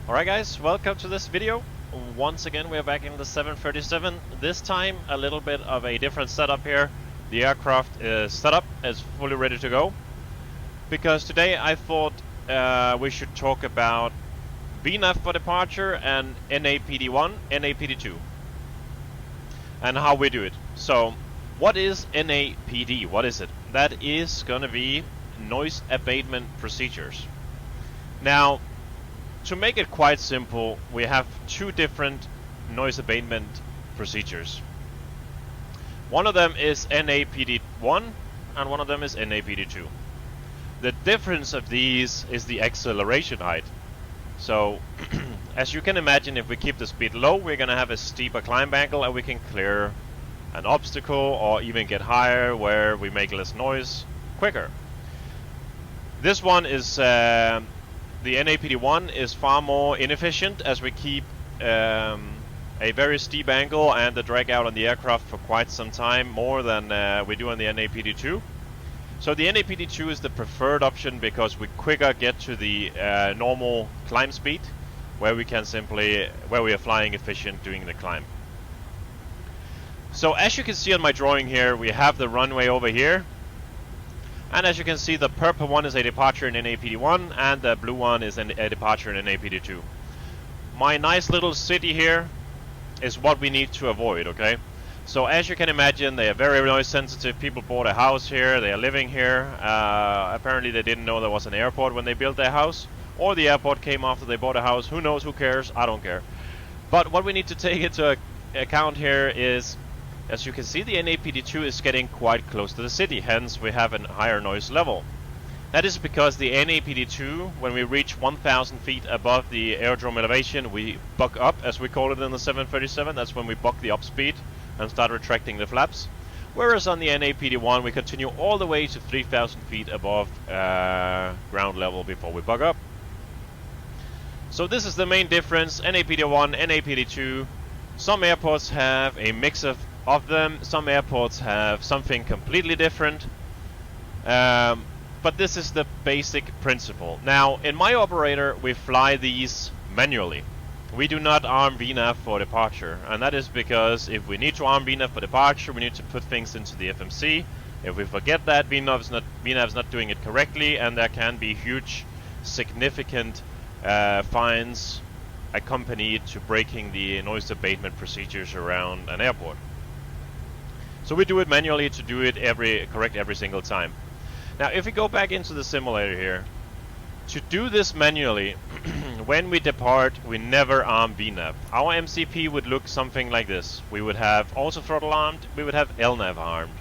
Alright guys, welcome to this video. Once again we are back in the 737. This time a little bit of a different setup here. The aircraft is set up, is fully ready to go. Because today I thought we should talk about VNAV for departure and NAPD1, NAPD2. And how we do it. So, what is NAPD? What is it? That is gonna be noise abatement procedures. Now, to make it quite simple, we have two different noise abatement procedures. One of them is NAPD1 and one of them is NAPD2. The difference of these is the acceleration height. So, as you can imagine, if we keep the speed low, we're going to have a steeper climb angle and we can clear an obstacle or even get higher where we make less noise quicker. This one is the NAPD1 is far more inefficient as we keep a very steep angle and the drag out on the aircraft for quite some time, more than we do on the NAPD2. So the NAPD2 is the preferred option because we quicker get to the normal climb speed, where we are flying efficient doing the climb. So as you can see on my drawing here, we have the runway over here. And as you can see, the purple one is a departure in NAPD1 and the blue one is a departure in NAPD2. My nice little city here is what we need to avoid, okay? So as you can imagine, they are very noise sensitive. People bought a house here, they are living here. Apparently they didn't know there was an airport when they built their house. Or the airport came after they bought a house. Who knows, who cares? I don't care. But what we need to take into account here is, as you can see, the NAPD2 is getting quite close to the city, hence we have a higher noise level. That is because the NAPD2, when we reach 1,000 feet above the aerodrome elevation, we buck up, as we call it in the 737. That's when we buck the up speed and start retracting the flaps. Whereas on the NAPD1, we continue all the way to 3,000 feet above ground level before we buck up. So this is the main difference, NAPD1, NAPD2. Some airports have a mix of them. Some airports have something completely different, but this is the basic principle. Now, in my operator, we fly these manually. We do not arm VNAV for departure, and that is because if we need to arm VNAV for departure, we need to put things into the FMC. If we forget that, VNAV is not doing it correctly, and there can be huge, significant fines accompanied to breaking the noise abatement procedures around an airport. So we do it manually to do it correct every single time. Now if we go back into the simulator here, to do this manually, when we depart, we never arm VNAV. Our MCP would look something like this. We would have auto throttle armed, we would have LNAV armed.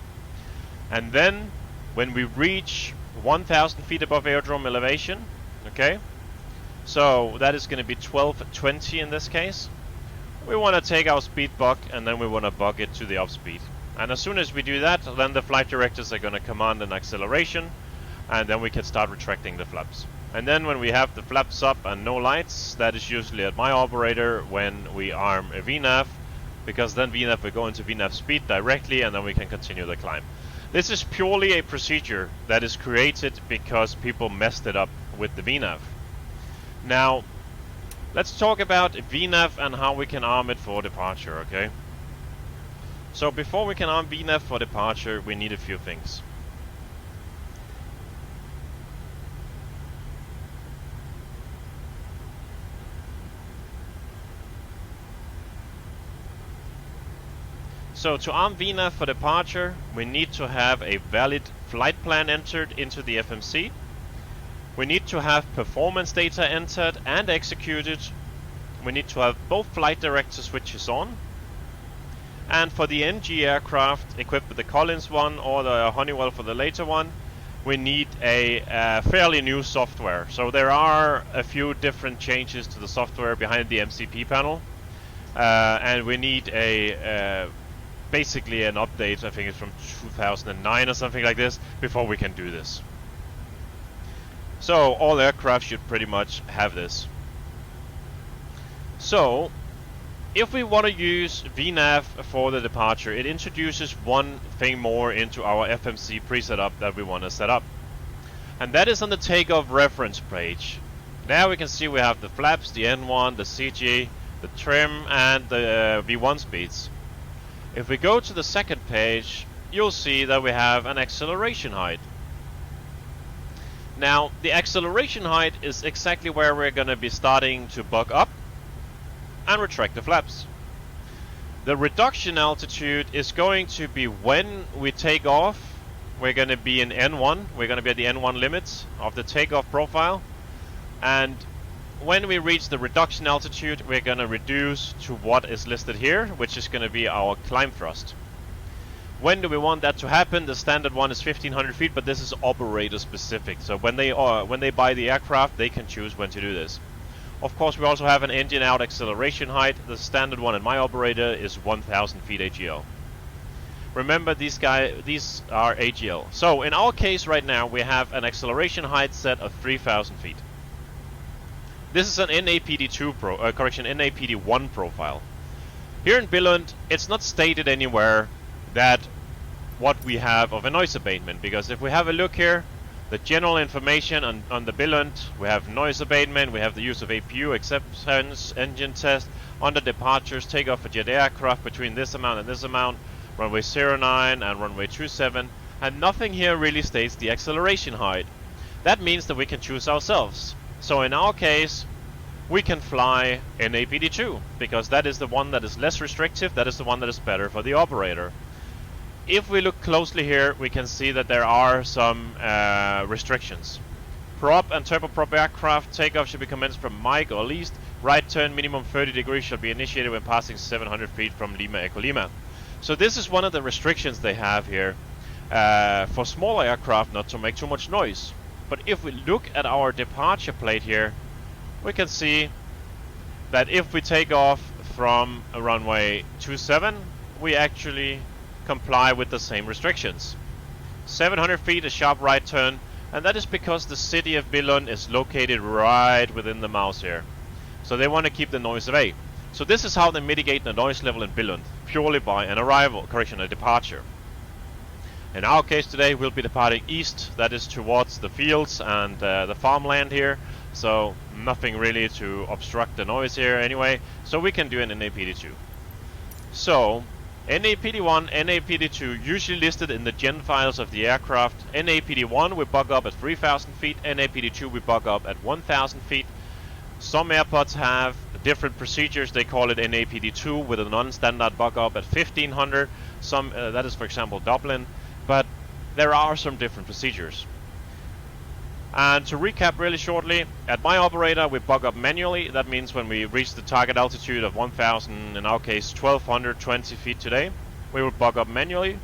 And then, when we reach 1,000 feet above aerodrome elevation, okay, so that is going to be 1220 in this case, we want to take our speed buck and then we want to buck it to the up speed. And as soon as we do that, then the flight directors are going to command an acceleration, and then we can start retracting the flaps. And then when we have the flaps up and no lights, that is usually at my operator when we arm a VNAV, because then VNAV will go into VNAV speed directly and then we can continue the climb. This is purely a procedure that is created because people messed it up with the VNAV. Now, let's talk about VNAV and how we can arm it for departure, okay? So before we can arm VNAV for departure, we need a few things. So to arm VNAV for departure, we need to have a valid flight plan entered into the FMC. We need to have performance data entered and executed. We need to have both flight director switches on. And for the NG aircraft equipped with the Collins one or the Honeywell for the later one, we need a fairly new software. So there are a few different changes to the software behind the MCP panel, and we need basically an update. I think it's from 2009 or something like this before we can do this. So all aircraft should pretty much have this. So if we want to use VNAV for the departure, it introduces one thing more into our FMC pre-setup that we want to set up. And that is on the takeoff reference page. Now we can see we have the flaps, the N1, the CG, the trim, and the V1 speeds. If we go to the second page, you'll see that we have an acceleration height. Now, the acceleration height is exactly where we're going to be starting to buck up and retract the flaps. The reduction altitude is going to be when we take off. We're going to be in N1. We're going to be at the N1 limits of the takeoff profile. And when we reach the reduction altitude, we're going to reduce to what is listed here, which is going to be our climb thrust. When do we want that to happen? The standard one is 1500 feet, but this is operator specific. So when they buy the aircraft, they can choose when to do this. Of course, we also have an engine out acceleration height. The standard one in my operator is 1000 feet AGL. Remember, these are AGL. So in our case right now, we have an acceleration height set of 3000 feet. This is an NAPD2 NAPD1 profile. Here in Billund, it's not stated anywhere that what we have of a noise abatement, because if we have a look here, the general information on the Billund, we have noise abatement, we have the use of APU, acceptance, engine test, under departures, takeoff for jet aircraft between this amount and this amount, runway 09 and runway 27, and nothing here really states the acceleration height. That means that we can choose ourselves. So in our case, we can fly NAPD2, because that is the one that is less restrictive, that is the one that is better for the operator. If we look closely here, we can see that there are some restrictions. Prop and turboprop aircraft takeoff should be commenced from Mike or least. Right turn minimum 30 degrees shall be initiated when passing 700 feet from Lima Echo Lima. So this is one of the restrictions they have here for small aircraft, not to make too much noise. But if we look at our departure plate here, we can see that if we take off from a runway 27, we actually comply with the same restrictions. 700 feet, a sharp right turn, and that is because the city of Billund is located right within the mouse here. So they want to keep the noise away. So this is how they mitigate the noise level in Billund, purely by an a departure. In our case today, we'll be departing east, that is towards the fields and the farmland here. So nothing really to obstruct the noise here anyway, so we can do an NAPD2. So NAPD1, NAPD2 usually listed in the gen files of the aircraft. NAPD1 we bug up at 3000 feet, NAPD2 we bug up at 1000 feet. Some airports have different procedures. They call it NAPD2 with a non-standard bug up at 1500. Some that is, for example, Dublin, but there are some different procedures. And to recap really shortly, at my operator we bug up manually. That means when we reach the target altitude of 1000, in our case 1220 feet today, we will bug up manually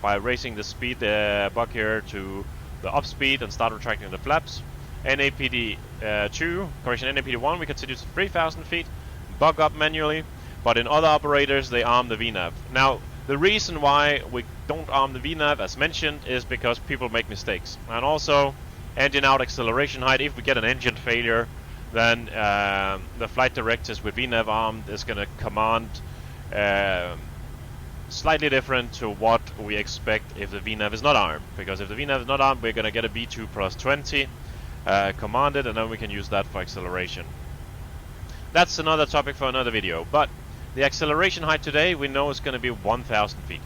by raising the speed bug here to the up speed and start retracting the flaps. NAPD1 we continue to 3000 feet, bug up manually, but in other operators they arm the VNAV. Now the reason why we don't arm the VNAV, as mentioned, is because people make mistakes, and also engine out acceleration height. If we get an engine failure, then the flight directors with VNAV armed is going to command slightly different to what we expect if the VNAV is not armed. Because if the VNAV is not armed, we're going to get a B2 plus 20 commanded, and then we can use that for acceleration. That's another topic for another video, but the acceleration height today we know is going to be 1000 feet.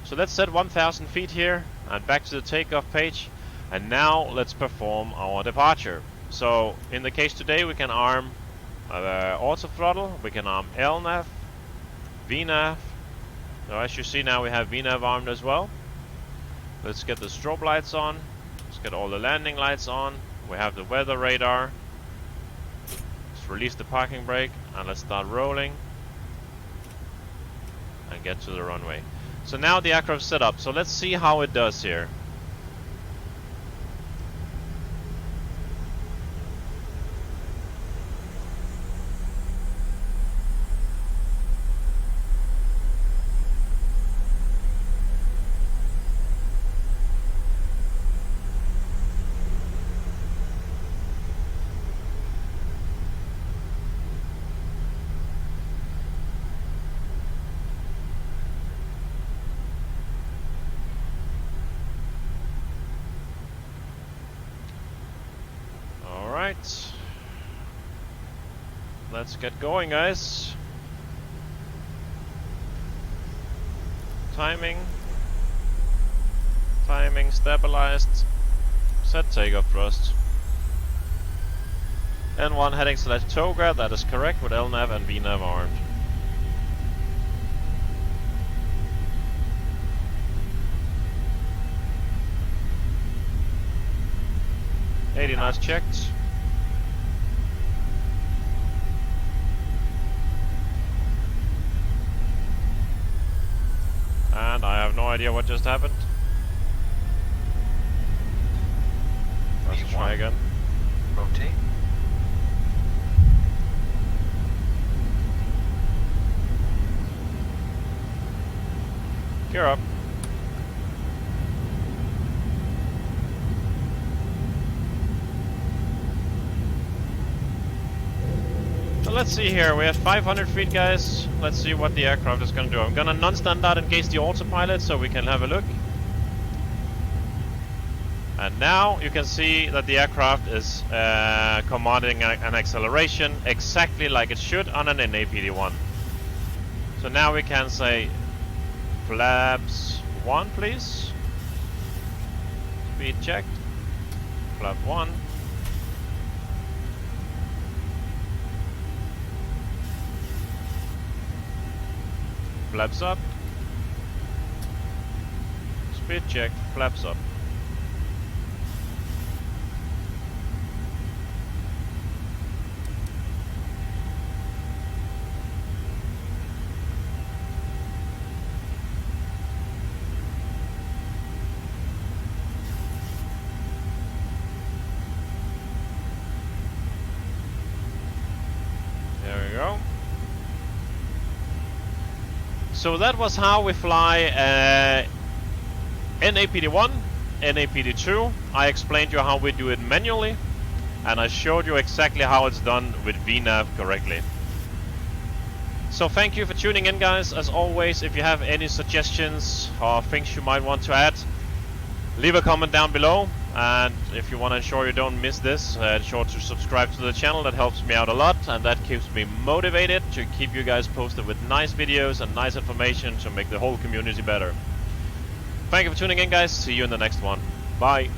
So let's set 1000 feet here and back to the takeoff page. And now let's perform our departure. So in the case today we can arm auto throttle, we can arm LNAV, VNAV. So as you see now we have VNAV armed as well. Let's get the strobe lights on. Let's get all the landing lights on. We have the weather radar. Let's release the parking brake and let's start rolling and get to the runway. So now the aircraft is set up. So let's see how it does here. let's get going, guys. Timing stabilized. Set takeoff thrust. N1 heading / toga, that is correct, with LNAV and VNAV armed. Knots checked. And I have no idea what just happened. Let's try again. Rotate. Gear up. So let's see here, we have 500 feet, guys. Let's see what the aircraft is gonna do. I'm gonna non-standard engage the autopilot so we can have a look. And now you can see that the aircraft is commanding an acceleration exactly like it should on an NAPD1. So now we can say flaps 1, please. Speed checked. Flap 1. Flaps up. Speed check. Flaps up. There we go. So that was how we fly NAPD1, NAPD2. I explained you how we do it manually, and I showed you exactly how it's done with VNAV correctly. So thank you for tuning in, guys. As always, if you have any suggestions or things you might want to add, leave a comment down below. And if you want to ensure you don't miss this, sure to subscribe to the channel. That helps me out a lot, and that keeps me motivated to keep you guys posted with nice videos and nice information to make the whole community better. Thank you for tuning in, guys. See you in the next one. Bye.